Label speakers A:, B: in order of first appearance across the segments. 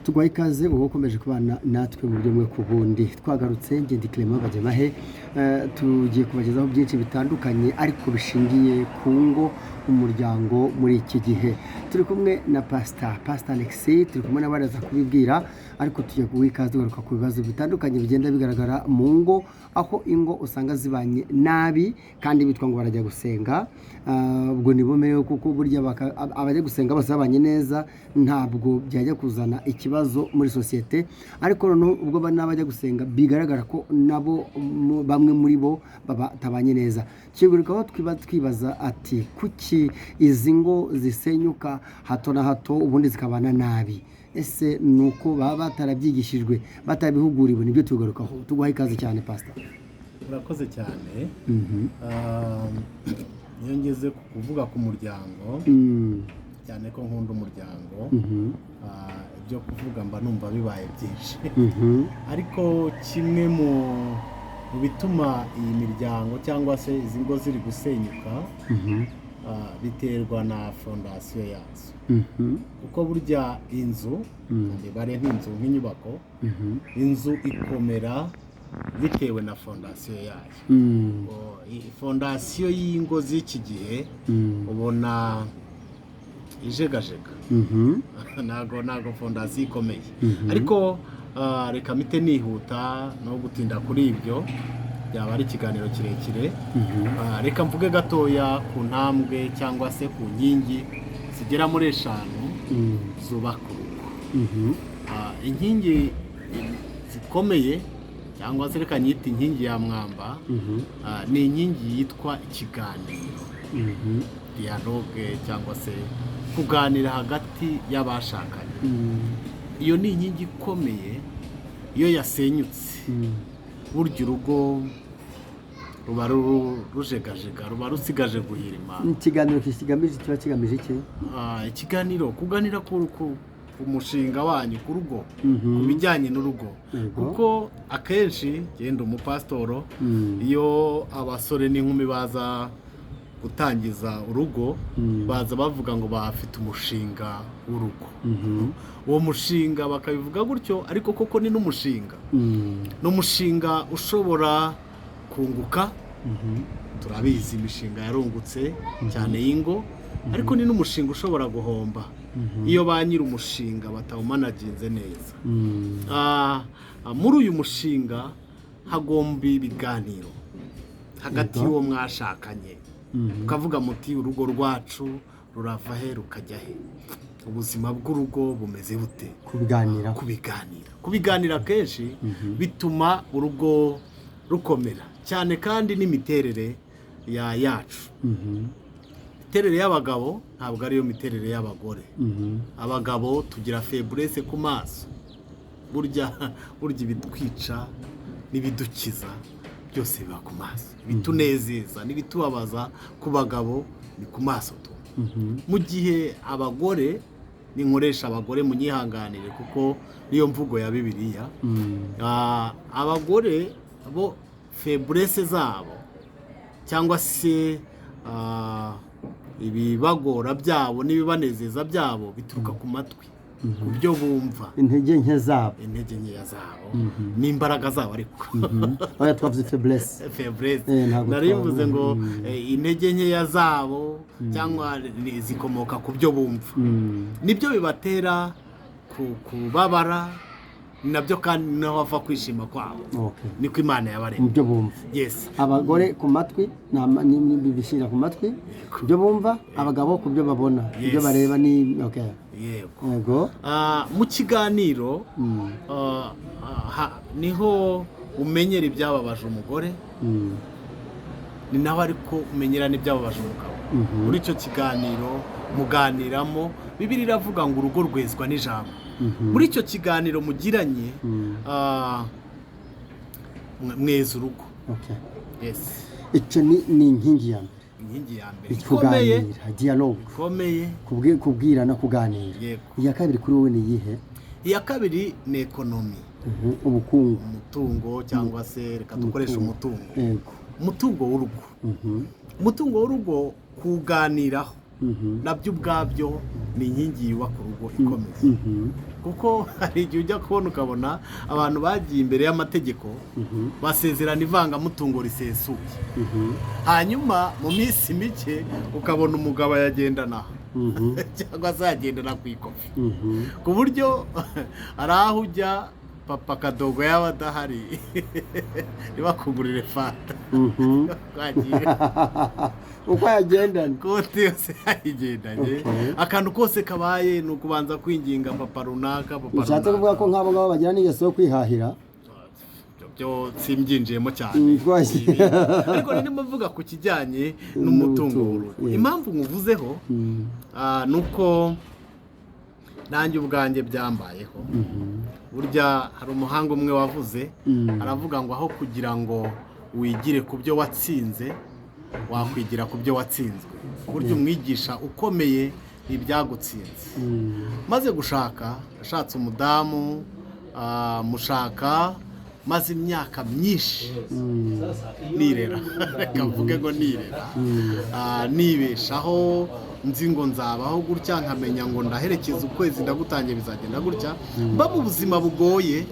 A: tugwaye ikaze uwo ukomeje kubana natwe mu buryo bumwe ku bundi. Twagarutse ngende Clement Bagemahe, tugiye kubagezaho byinshi bitandukanye ariko bishingiye ku ngo, umuryango muri iki gihe. Turi kumwe na Past.Alexis, turi kumwe n'abaraza kubibwira, ariko tugiye guha ikaze tugaruka ku bibazo bitandukanye bigenda bigaragara mu ngo, aho ingo usanga zibanye nabi kandi bitwa ngo barajya gusenga. Ubwo ni bumeyo kuko burya abajya gusenga bose babanye neza ntabwo byajya kuzana ikibazo muri sosiyete, ariko noneho ubwo n'abajya gusenga bigaragara ko nabo bamwe muri bo batabanye neza. Kigurukaho twibaza ati kuki izi ngo zisenyuka hato na hato ubundi zikabana nabi? Ese nuko baba batarabyigishijwe, batabihuguriwe? Nibyo tugarukaho. Tuguha ikaze cyane Pastor.
B: Urakoze cyane. Iyo ngeze kuvuga ku muryango, cyane ko nkunda umuryango, ibyo kuvuga mba numva bibaye byinshi. Ariko kimwe mu bituma iyi miryango cyangwa se izi ngo ziri gusenyuka biterwa na fondasiyo yazo. Kuko burya inzu, bare nk'inzu nk'inyubako, inzu ikomera bitewe na fondasiyo yayo. Fondasiyo y'ingo z'iki gihe ubona ijegajega, ntago fondasiyo ikomeye. Ariko reka mpite nihuta no gutinda kuri ibyo, byaba ari ikiganiro kirekire. Reka mvuge gatoya ku ntambwe cyangwa se ku nkingi zigera muri 5 zubaka urugo. Inkingi zikomeye cyangwa se reka nyita inkingi ya mwamba, ni inkingi yitwa ikiganiro, dialogue, cyangwa se kuganira hagati y'abashakanye. Iyo ni inkingi ikomeye. Iyo yasenyutse burya urugo ruba rujegajega, ruba rusigaje guhirima.
A: Ikiganiro kiba kigamije iki?
B: Ikiganiro, kuganira ku umushinga wanyu, ku rugo, ku bijyanye n'urugo. Kuko akenshi genda umupasitoro, iyo abasore n'inkumi baza gutangiza urugo, baza bavuga ngo bafite umushinga w'urugo. Uwo mushinga bakabivuga gutyo, ariko koko ni n'umushinga. N'umushinga ushobora kunguka, turabizi imishinga yarungutse cyane y'ingo, ariko ni n'umushinga ushobora guhomba iyo ba nyiri umushinga batawumanaginze neza. Muri uyu mushinga hagomba ibiganiro hagati y'uwo mwashakanye, ukavuga muti urugo rwacu rurava he rukajya he, ubuzima bw'urugo bumeze bute? Kubiganira kenshi bituma urugo rukomera cyane, kandi n'imiterere yacu. Imiterere y'abagabo ntabwo ariyo miterere y'abagore. Abagabo tugira faiblesse ku maso. Burya ibitwica n'ibidukiza byose biba ku maso. Ibitunezeza n'ibitubabaza ku bagabo ni ku maso tu. Mu gihe abagore, ninkoresha abagore munyihanganire kuko niyo mvugo ya Bibiliya, abagore bo faiblesse zabo cyangwa se ibibagora byabo n'ibibanezeza byabo bituruka ku matwi, ku byo bumva,
A: intege nke zabo
B: n'imbaraga zabo. Ariko
A: oya twavuze faiblesse,
B: narivuze ngo intege nkeya zabo cyangwa zikomoka ku byo bumva, nibyo bibatera kubabara, nabyo kandi naho bava kwishima kwabo. Niko Imana yabaremye
A: mu byo bumva. Abagore ku matwi, bishyira ku matwi ibyo bumva, abagabo ku byo babona, ibyo bareba. Ni yego.
B: Mu kiganiro niho umenyera ibyababaje umugore, ni naho ariko umenyera n'ibyababaje umugabo. Muri icyo kiganiro muganiramo, Bibiliya iravuga ngo urugo rwezwa n'ijambo. Muri icyo kiganiro mugiranye, mweza urugo.
A: Icyo ni inkingi ya mbere.
B: Inkingi ya mbere
A: kuganira, dialogue
B: ikomeye,
A: kubwirana, kuganira. Iya kabiri kuri wowe ni iyihe? Iya
B: kabiri ni ekonomi,
A: ubukungu,
B: umutungo, cyangwa se reka dukoreshe umutungo w'urugo. Umutungo w'urugo kuganiraho nabyo ubwabyo ni inkingi yubaka urugo ikomeye. kuko hari igihe ujya kubona ukabona abantu bagiye imbere y'amategeko basezerana ivangamutungo risesuye, hanyuma mu minsi mike ukabona umugabo yagendana cyangwa se yagendana ku ikofi, ku buryo hari aho ujya papa kadogo yaba adahari ntibakugurire fanta
A: uko yagendana
B: kote yose yayigendanye, akantu kose kabaye ni ukubanza kwinginga papa runaka.
A: Ushatse kuvuga ko nk'abo ngabo bagira n'ingeso yo kwihahira?
B: Byo simbyinjiyemo cyane, ariko ndimo mvuga ku kijyanye n'umutungo w'urugo. Impamvu nkuvuzeho ni uko nanjye ubwanjye byambayeho. Burya hari umuhanga umwe wavuze, aravuga ngo aho kugira ngo wigire ku byo watsinze, wakwigira ku byo watsinzwe. Burya umwigisha ukomeye ibyagutsinze. Maze gushaka, ashatse umudamu, mushaka maze imyaka myinshi nirera, reka mvuge ngo nirera, nibeshaho, nzi ngo nzabaho gutya, nkamenya ngo ndaherekeza ukwezi ndagutangiye bizagenda gutya, mba mu buzima bugoye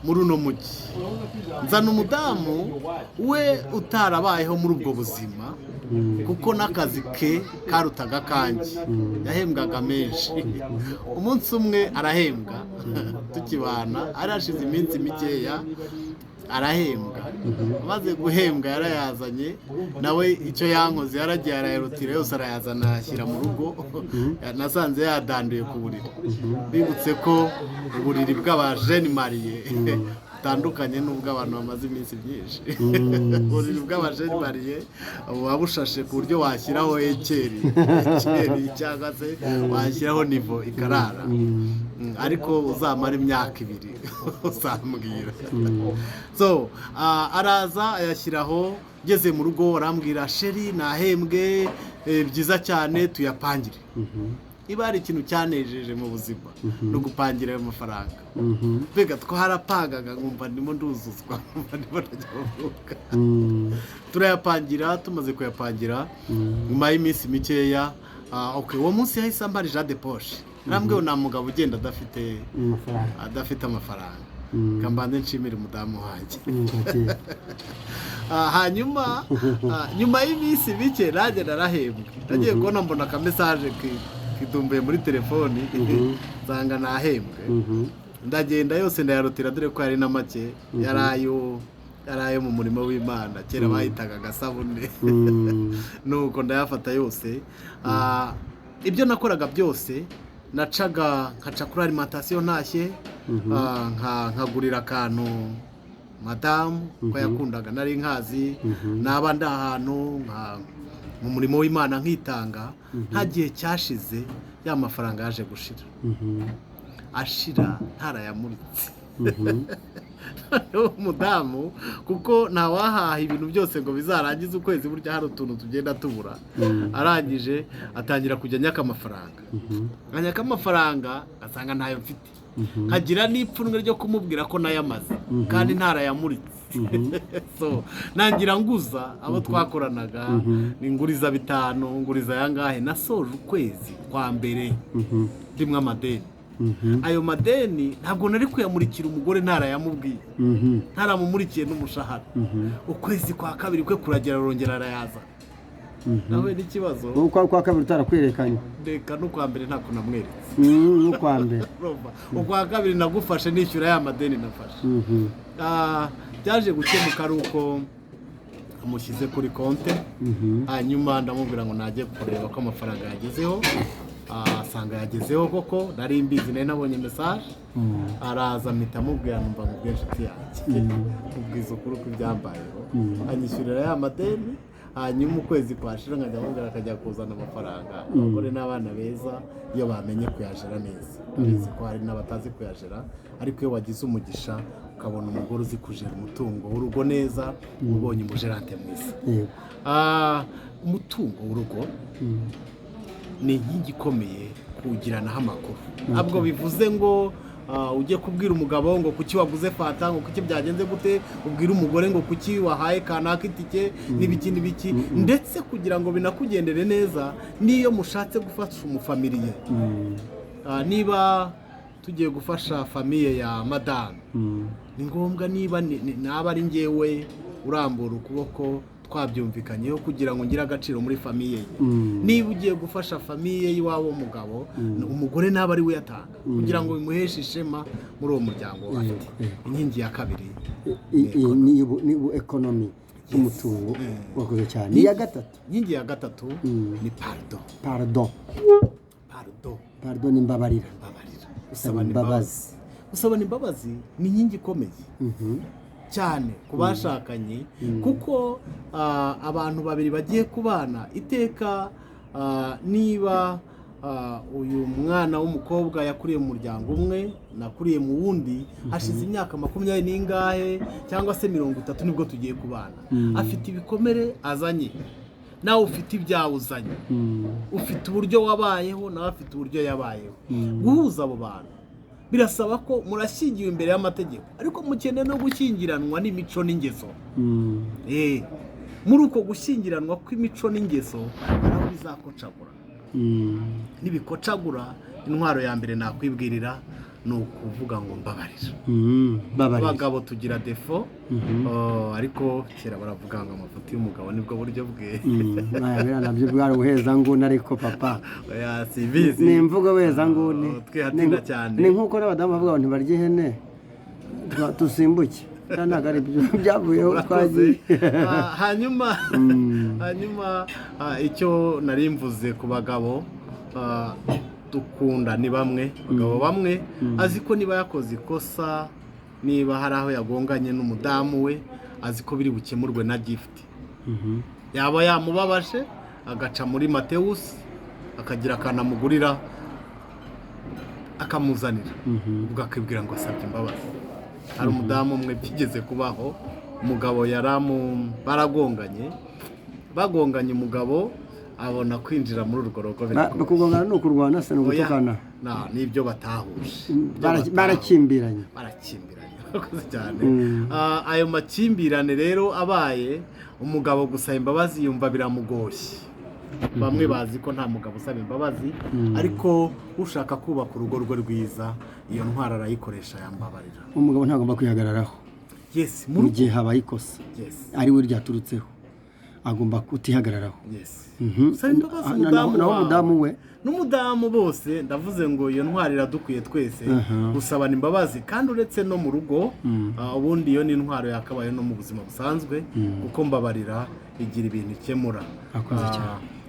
B: muri uno mujyi. Nzana umudamu we utarabayeho muri ubwo buzima, kuko n'akazi ke karutaga kanjye, yahembwaga menshi. Umunsi umwe arahembwa tukibana, arashize iminsi mikeya arahembwa. Amaze guhembwa yarayazanye, nawe icyo yankoze yaragiye arayarutira yose arayazana ashyira mu rugo. Nasanze yadanduye ku buriri. Bibutse ko uburiri bw'abajeni mariye butandukanye n'ubw'abantu bamaze iminsi myinshi. Uburiri bw'abajeni mariye buba bushashe ku buryo washyiraho ekeri cyangwa se washyiraho nivo ikarara, ariko uzamara imyaka 2 uzambwira. So araza ayashyiraho, ngeze mu rugo arambwira, sheri nahembwe, byiza cyane tuyapangire. Iba hari ikintu cyanejeje mu buzima no gupangira ayo mafaranga. Mbega twarapangaga nkumva ndimo nduzuzwa, nkumva ndimo ndavuga. Turayapangira, tumaze kuyapangira nyuma y'iminsi mikeya, uwo munsi yahise ambara Jean de Poche. Arambwiye nta mugabo ugenda adafite amafaranga. Kambande nshimira umudamu wanjye. Hanyuma nyuma y'iminsi mike nanjye narahembwe. Nagiye kubona mbona akamesaje kidumbuye muri telefoni, nsanga nahembwe. Ndagenda yose ndayarutira, dore ko yari na make, yarayo mu murimo w'Imana, kera bahitaga agasabune. Nuko ndayafata yose. Ibyo nakoraga byose nacaga nkaca kuri alimentation ntashye, nkagurira akantu madamu ko yakundaga, nari nkazi, naba ndi ahantu mu murimo w'Imana nkitanga. Nta gihe cyashize ya mafaranga yaje gushira, ashira ntarayamuritse. Umudamu kuko ntawahaha ibintu byose ngo bizarangize ukwezi, burya hari utuntu tugenda tubura. Arangije atangira kujya nyaka amafaranga, anyaka amafaranga asanga ntayo mfite, nkagira n'ipfunwe ryo kumubwira ko nayamaze kandi ntarayamuritse. So nangira nguza abo twakoranaga, nguriza 5, nguriza yangahe. Nasoje ukwezi kwa mbere ndimwe amadeni. Ayo madeni ntabwo nari kuyamurikira umugore ntarayamubwiye, ntaramumurikiye n'umushahara. Ukwezi kwa kabiri kwe kuragera rongera arayaza. Nawe n'ikibazo
A: uko kwa kabiri utarakwerekanye,
B: reka no kwa mbere ntako namweretse.
A: Ukwa mbere
B: ukwa kabiri nagufashe nishyura ya madeni nafashe. Byaje gukemuka ari uko amushyize kuri konte. Hanyuma ndamubwira ngo najye kureba ko amafaranga yagezeho. Asanga yagezeho koko, nari mbizi, nari nabonye message. Araza mpita mubwira numva mu bw'inshuti yanjye, ubwiza ukuri ko byambayeho, anyishyurira ya madeni. Hanyuma ukwezi kwashira nkajya mubwira akajya kuzana amafaranga. Abagore n'abana beza iyo bamenye kuyajera neza, bizi ko hari n'abatazi kuyajera, ariko iyo wagize umugisha ukabona umugore uzi kujera umutungo w'urugo neza, ubonye umujerante mwiza. Umutungo w'urugo ni inkingi ikomeye kuwugiranaho amakuru. Ntabwo bivuze ngo ujye kubwira umugabo ngo kuki waguze fanta, ngo kuki byagenze gute, ubwira umugore ngo kuki wahaye kanaka itike n'ibiki. Ndetse kugira ngo binakugendere neza, niyo mushatse gufasha umufamiliye, niba tugiye gufasha famiye ya madamu ni ngombwa niba naba ari ngewe urambura ukuboko twabyumvikanyeho kugira ngo ngire agaciro muri famiye ye. Niba ugiye gufasha famiye y'iwabo w'umugabo umugore naba ari we yatanga kugira ngo bimuheshe ishema muri uwo muryango afite. Inkingi ya kabiri
A: ni ekonomi y'umutungo. Wakoze cyane. Iya gatatu,
B: inkingi ya gatatu ni pardon
A: ni mbabarira.
B: Gusabana imbabazi ni inkingi ikomeye cyane ku bashakanye, kuko abantu babiri bagiye kubana iteka, niba uyu mwana w'umukobwa yakuriye mu muryango umwe nakuriye mu wundi, hashize imyaka 20 n'ingahe cyangwa se 30 nibwo tugiye kubana, afite ibikomere azanye, nawe ufite ibyawe uzanye, ufite uburyo wabayeho nawe afite uburyo yabayeho. Guhuza abo bantu birasaba ko murashyingiwe imbere y'amategeko, ariko mukeneye no gushyingiranwa n'imico n'ingeso. Muri uko gushyingiranwa kw'imico n'ingeso haraho bizakocagura. Nibikocagura, intwaro ya mbere nakwibwirira ni ukuvuga ngo mbabarira. Abagabo tugira defo, ariko kera baravuga ngo amafuti y'umugabo nibwo buryo bwe.
A: Nabyo bwari ubuheza nguni, ariko papa
B: sibizi
A: ni imvugo weza nguni.
B: Twihatinda cyane,
A: ni nk'uko n'abadamu bavuga ngo ntibarya ihene tusimbuke, ntabwo ari byo byavuyeho twagiye.
B: hanyuma icyo nari mvuze ku bagabo, dukunda ni bamwe. Abagabo bamwe azi ko niba yakoze ikosa, niba hari aho yagonganye n'umudamu we, azi ko biri bukemurwe na gift. Yaba yamubabaje agaca muri Matewusi akagira akanamugurira akamuzanira, ubwo akibwira ngo asabye imbabazi. Hari umudamu umwe byigeze kubaho, umugabo bagonganye, umugabo abona kwinjira muri urwo rugo.
A: Kugongana ni ukurwana se, ni ugutukana?
B: Nibyo batahuje,
A: barakimbiranye
B: cyane. Ayo makimbirane rero abaye, umugabo gusaba imbabazi yumva biramugoye. Bamwe bazi ko nta mugabo usaba imbabazi, ariko ushaka kubaka urugo rwe rwiza, iyo ntwaro arayikoresha, yambabarira.
A: Umugabo ntagomba kwihagararaho mu gihe habaye ikosa ari we ryaturutseho, agomba kutihagararaho. Naho umudamu we
B: n'umudamu bose ndavuze ngo iyo ntwaro iradukwiye twese, gusabana imbabazi. Kandi uretse no mu rugo, ubundi iyo ni intwaro yakabaye no mu buzima busanzwe, kuko mbabarira igira ibintu ikemura.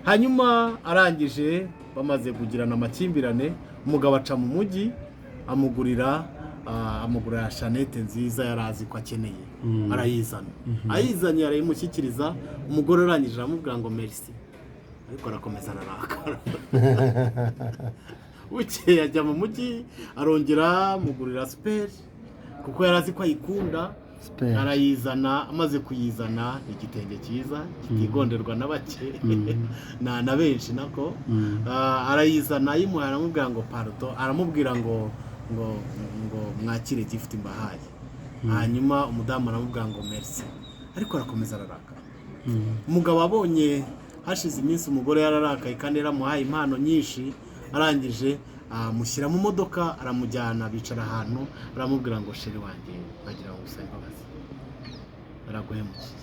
B: Hanyuma arangije, bamaze kugirana amakimbirane, umugabo aca mu mujyi amugurira shanete nziza yari azi ko akeneye, arayizana. Ayizanye arayimushyikiriza, umugore arangije aramubwira ngo merci, ariko arakomeza ararakara. Bukeye ajya mu mujyi, arongera amugurira superi, kuko yari azi ko ayikunda. Arayizana, amaze kuyizana, igitenge cyiza kitigonderwa na bake na benshi nako. Arayizana, ayimuhaye, aramubwira ngo pardon, aramubwira ngo mwakire gift mbahaye. Hanyuma umudamu aramubwira ngo merci, ariko arakomeza ararakara. Umugabo abonye hashize iminsi umugore yararakaye kandi yaramuhaye impano nyinshi, arangije mushyira mu modoka, aramujyana, bicara ahantu, aramubwira ngo sheri wanjye bagira ngo usabe imbabazi, araguhemukiye.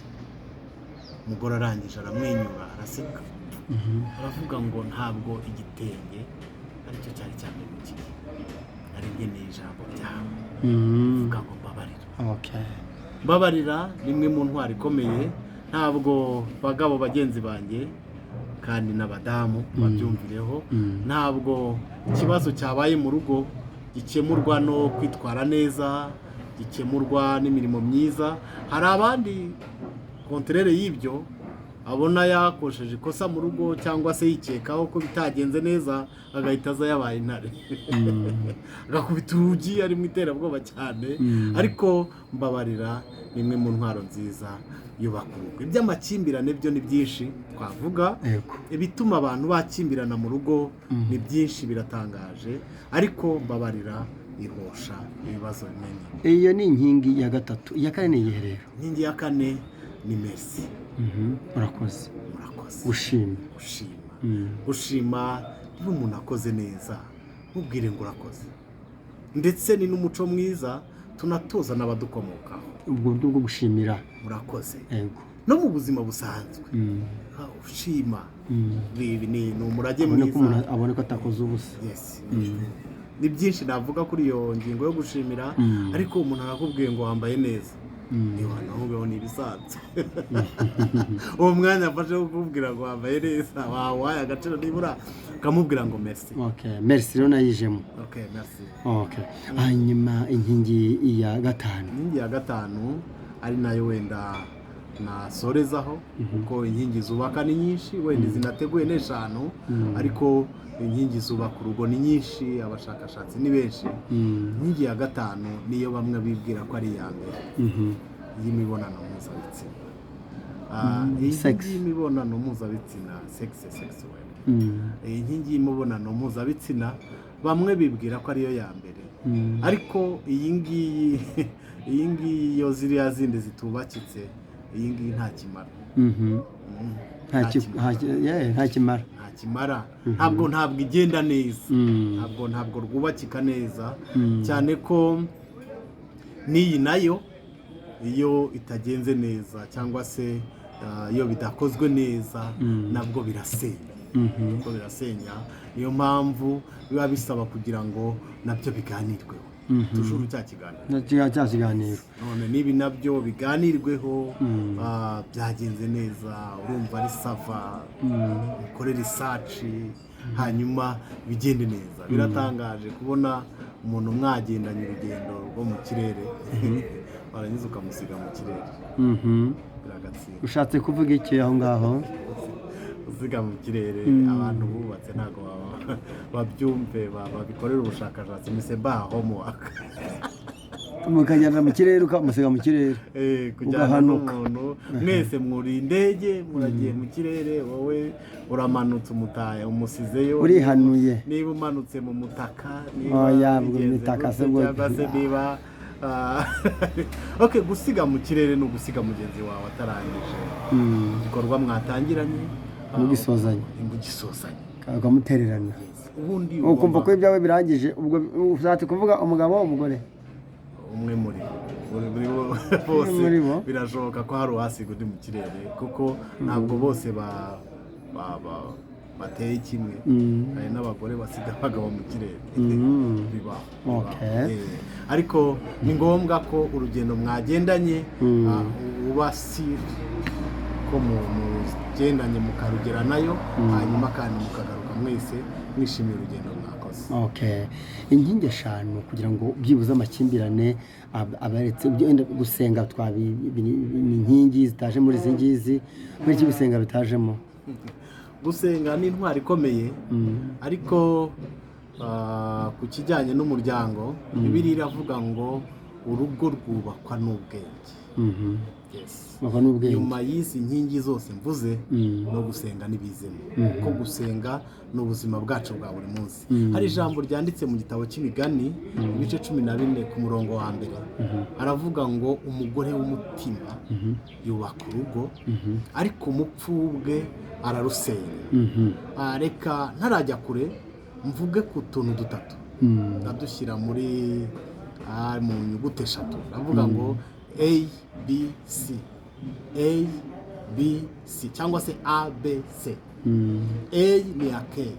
B: Umugore arangije aramwenyura, araseka, aravuga ngo ntabwo igitenge aricyo cyari cyampemukiye, ari ngeneye ijambo ryawe, uvuga ngo mbabarira. Mbabarira rimwe mu ntwaro ikomeye. Ntabwo bagabo bagenzi banjye kandi n'abadamu babyumvireho, ntabwo ikibazo cyabaye mu rugo gikemurwa no kwitwara neza, gikemurwa n'imirimo myiza. Hari abandi kontrere y'ibyo, abona yakosheje ikosa mu rugo cyangwa se yikekaho ko bitagenze neza, agahita aza yabaye intare, agakubita urugi, ari mu iterabwoba cyane. Ariko mbabarira nimwe mu ntwaro nziza yubaka urugo. Iby'amakimbirane byo ni byinshi twavuga, ibituma abantu bakimbirana mu rugo ni byinshi, biratangaje, ariko mbabarira ihosha ibibazo binini.
A: Iyo ni inkingi ya gatatu. Iya kane ni iyihe rero?
B: Inkingi ya kane ni merci.
A: Murakoze. Gushima
B: niba umuntu akoze neza ntubwire ngo urakoze, ndetse ni n'umuco mwiza tunatoza n'abadukomokaho.
A: ubwo buryo bwo gushimira
B: murakoze
A: yego
B: no mu buzima busanzwe ushima ni umurage
A: abone ko
B: mwiza
A: abone ko atakoze ubusa.
B: yes ni byinshi navuga kuri iyo ngingo yo gushimira ariko umuntu arakubwiye ngo wambaye neza niba naho ni ibisanzwe uwo mwanya afashe kukubwira ngo wambaye neza wawaye agaciro nibura ukamubwira ngo merci.
A: Okay, merci rero nayijemo.
B: Okay, merci.
A: Okay, hanyuma inkingi ya gatanu.
B: Inkingi ya gatanu ari nayo wenda nasorezaho kuko inkingi zubaka ni nyinshi wenda zinateguye n'eshanu ariko inkingi zubaka urugo ni nyinshi abashakashatsi ni benshi. Inkingi ya gatanu niyo bamwe bibwira ko ari iya mbere y'imibonano mpuzabitsina. Inkingi y'imibonano mpuzabitsina sexual. Inkingi y'imibonano mpuzabitsina bamwe bibwira ko ariyo ya mbere ariko iyi ngiyi yo ziriya zindi zitubakitse iyi ngiyi nta kimara.
A: Nta
B: kimara ntabwo igenda neza ntabwo rwubakika neza cyane ko n'iyi nayo iyo itagenze neza cyangwa se iyo bidakozwe neza nabwo birasenya niyo mpamvu biba bisaba kugira ngo nabyo biganirweho tujuru cya kiganiro none nibi nabyo biganirweho byagenze neza urumva ari sava ukore research hanyuma bigende neza. Biratangaje kubona umuntu mwagendanye urugendo rwo mu kirere warangiza ukamusiga mu kirere.
A: Ushatse kuvuga iki aho ngaho?
B: Usiga mu kirere abantu bubatse ntago babyumve babikorera ubushakashatsi mise ba homework
A: mukajyana mu kirere ukamusiga mu kirere
B: kujyana n'umuntu mwese muri indege muragiye mu kirere wowe uramanutse umutaye umusizeyo
A: urihanuye
B: niba umanutse mu mutaka
A: mitaka se
B: niba okay gusiga mu kirere no gusiga mugenzi wawe atarangije igikorwa mwatangiranye
A: mugisozanye ukamutererana
B: ubundi
A: ukumva ko ibyawe birangije ubwo uzate kuvuga umugabo umugore
B: umwe muri bose birashoboka ko hari uwasiga undi mu kirere kuko ntabwo bose bateye kimwe hari n'abagore basiga abagabo mu kirere bibaho ariko ni ngombwa ko urugendo mwagendanye ubasira ko mugendanye mukarugera nayo hanyuma kandi mukagaruka mwese mwishimiye urugendo mwakoze.
A: Inkingi eshanu kugira ngo byibuze amakimbirane abaretse gusenga inkingi zitaje muri izi ngizi muri iki gusenga bitajemo.
B: Gusenga ni intwari ikomeye ariko ku kijyanye n'umuryango Bibiliya iravuga ngo urugo rwubakwa n'ubwenge. Nyuma y'izi nkingi zose mvuze no gusenga n'ibizemo kuko gusenga ni ubuzima bwacu bwa buri munsi. Hari ijambo ryanditse mu gitabo cy'imigani ibice 14 ku murongo wa mbere aravuga ngo umugore w'umutima yubaka urugo ariko umupfu bwe ararusenya. Reka ntarajya kure mvuge ku tuntu dutatu ndadushyira muri mu nyuguti eshatu ndavuga ngo ABC cyangwa se ABC. A ni akeye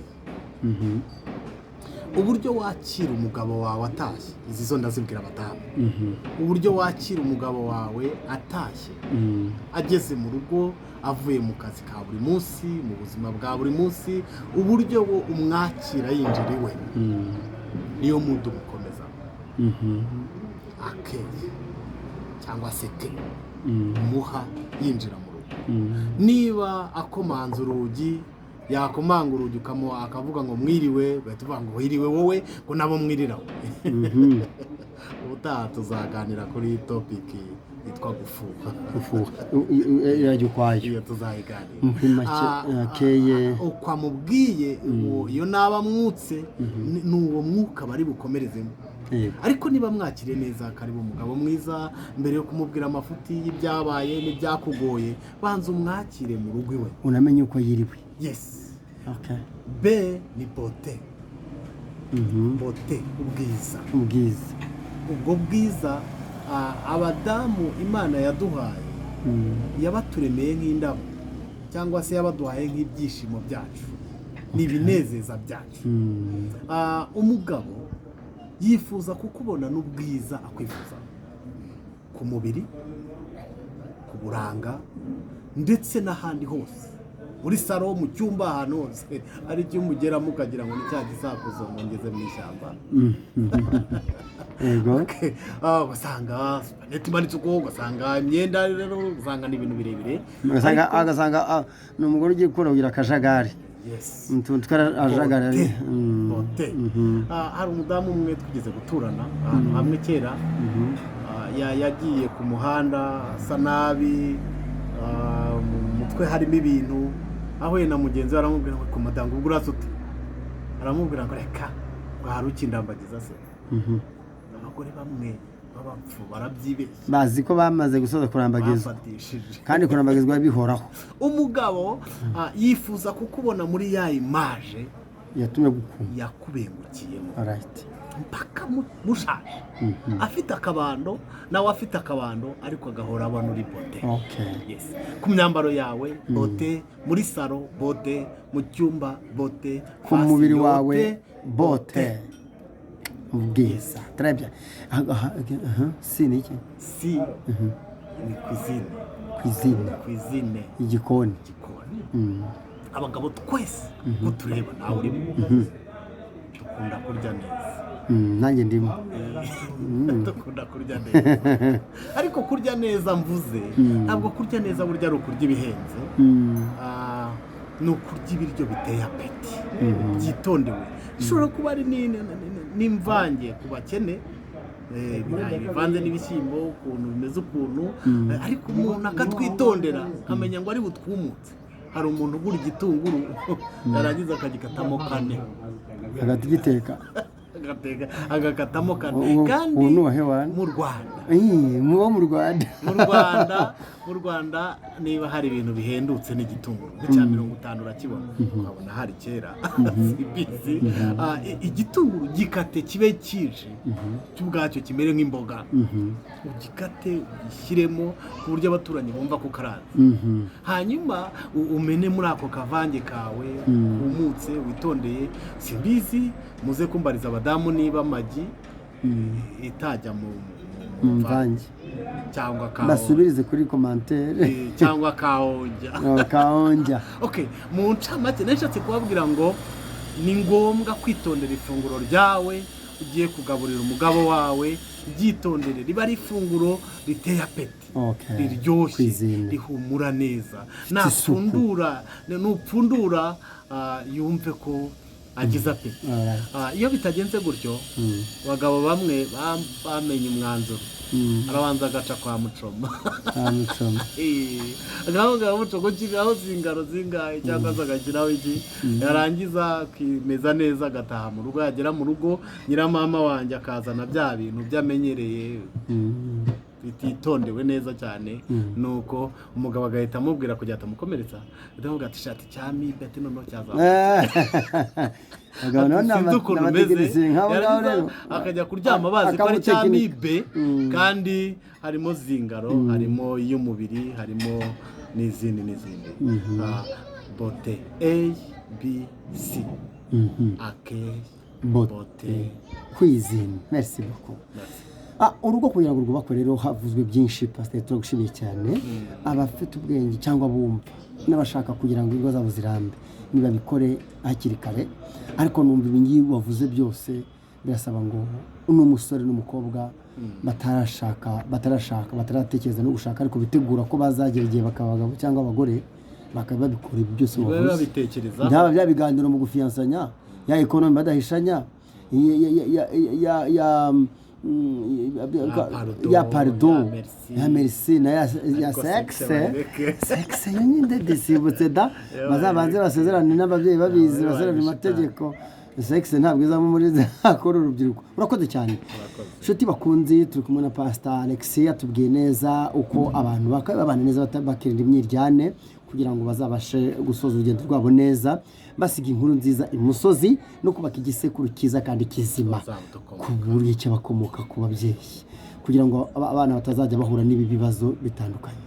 B: uburyo wakira umugabo wawe atashye izi zo ndazibwira abadamu uburyo wakira umugabo wawe atashye ageze mu rugo avuye mu kazi ka buri munsi mu buzima bwa buri munsi uburyo umwakira yinjira iwe niyo mudu mukomeza akeye cyangwa se ke umuha yinjira mu rugo. Niba akomanza urugi yakomanga urugi akavuga ngo mwiriwe bahita uvuga ngo wiriwe wowe ngo nabo mwiriraho. Ubutaha tuzaganira kuri topiki yitwa gufuha
A: irajya ukwayo
B: iyo tuzayiganira ukwamubwiye iyo naba mwutse n'uwo mwuka bari bukomerezemo. Ariko niba mwakire neza karibu umugabo mwiza mbere yo kumubwira amafuti y'ibyabaye n'ibyakugoye banza umwakire mu rugo iwe
A: unamenye uko yiriwe.
B: B ni bote bote ubwiza
A: ubwiza
B: ubwo bwiza abadamu Imana yaduhaye yabaturemeye nk'indabo cyangwa se yabaduhaye nk'ibyishimo byacu n'ibinezeza byacu. Umugabo yifuza kukubona n'ubwiza, akwifuza ku mubiri, ku buranga ndetse n'ahandi hose, muri saro, mu cyumba, ahantu hose ari icyumba ugeramo ukagira ngo ni cya gisakuzo ngo ngeze mu ishyamba. Ugasanga supaneti imanitse uko, ugasanga imyenda, ugasanga ni ibintu birebire,
A: agasanga ni umugore ugiye kugira akajagari.
B: Bote. Hari umudamu umwe twigeze guturana ahantu hamwe kera, yagiye ku muhanda asa nabi, mu mutwe harimo ibintu, ahuye na mugenzi we aramubwira ngo kumadanga ubwo urasute, aramubwira ngo reka ngo hari ukindambagiza se. Abagore bamwe b'abapfu barabyibeshya, bazi ko bamaze gusoza kurambagizwa kandi kurambagizwa bihoraho. Umugabo yifuza kukubona muri ya image yatumye yakubengukiyemo mpaka mushaje, afite akabando nawe afite akabando, ariko agahora abana uri bote. Ku myambaro yawe bote, muri saro bote, mu cyumba bote, ku mubiri wawe bote. Ubwiza. Très bien. Si ni iki? Si ni cuisine. Igikoni. Abagabo twese mutureba nawe urimo, dukunda kurya neza. Nanjye ndimo. Dukunda kurya neza. Ariko kurya neza mvuze, ntabwo kurya neza burya ari ukurya ibihenze. Ni ukurya ibiryo biteye apeti, byitondewe. Bishobora kuba ari n'imvange ku bakene, bivanze n'ibishyimbo ukuntu bimeze ukuntu, ariko umuntu akatwitondera akamenya ngo ari butwumutse. Hari umuntu ugura igitunguru yarangiza akagikatamo 4 agiteka agakatamo 4, kandi mu Rwanda niba hari ibintu bihendutse n'igitunguru cya 50 urakibona, ukabona hari kera sibizi. Igitunguru gikate kibe kije cy'ubwacyo kimere nk'imboga, ugikate ugishyiremo ku buryo abaturanyi bumva ko karanze, hanyuma umene muri ako kavange kawe umutse witondeye. Simbizi muze kumbariza abadamu niba amagi itajya mu mvange cyangwa basubirize kuri commentaire cyangwa kaonja. Mu ncamake nashatse kubabwira ngo ni ngombwa kwitondera ifunguro ryawe ugiye kugaburira umugabo wawe, byitondere riba ari ifunguro riteye apeti, riryoshye, rihumura neza, nupfundura yumve ko agize apeti. Iyo bitagenze gutyo, abagabo bamwe bamenye umwanzuro, arabanza agaca kwa mucoma. Agaho mucoma kigiraho zingaro zingahe cyangwa se agashyiraho iki, yarangiza akimeza neza, agataha mu rugo. Yagera mu rugo, nyiramama wanjye akazana bya bintu byamenyereye bititondewe neza cyane, nuko umugabo agahita amubwira kugira atamukomeretsa, atamuvuga ati shati cyami beti nono cyazamuka akajya kuryama bazi ko ari cyamibe, kandi harimo zingaro, harimo iy'umubiri, harimo n'izindi. Bote ABC bote cuisine. Merci beaucoup. Urugo kugira ngo rwubakwe rero havuzwe byinshi. Pastor turagushimiye cyane. Abafite ubwenge cyangwa bumva n'abashaka kugira ngo ingo zabo zirambe niba bikore hakiri kare, ariko numva ibingibi wavuze byose birasaba ngo n'umusore n'umukobwa bataratekereza no gushaka, ariko bitegura ko bazagera igihe bakabagabo cyangwa abagore bakaba babikora ibi byose wavuze. Byaba byabiganiro mu gufiyansanya, ya economy badahishanya, ya pardon, ya merci, na ya sexe nyine desibutse da, bazabanze basezerane n'ababyeyi babizi, basezerane amategeko. Sexe ntabwo izamo muri zakora urubyiruko. Urakoze cyane. Inshuti bakunzi, turi kumwe na Past.Alexis, atubwiye neza uko abantu bakabana neza bakirinda imyiryane.
A: kugira ngo bazabashe gusoza urugendo rwabo neza basiga inkuru nziza imusozi no kubaka igisekuru cyiza kandi kizima ku buryo cyabakomoka ku babyeyi kugira ngo abana batazajya bahura n'ibi bibazo bitandukanye.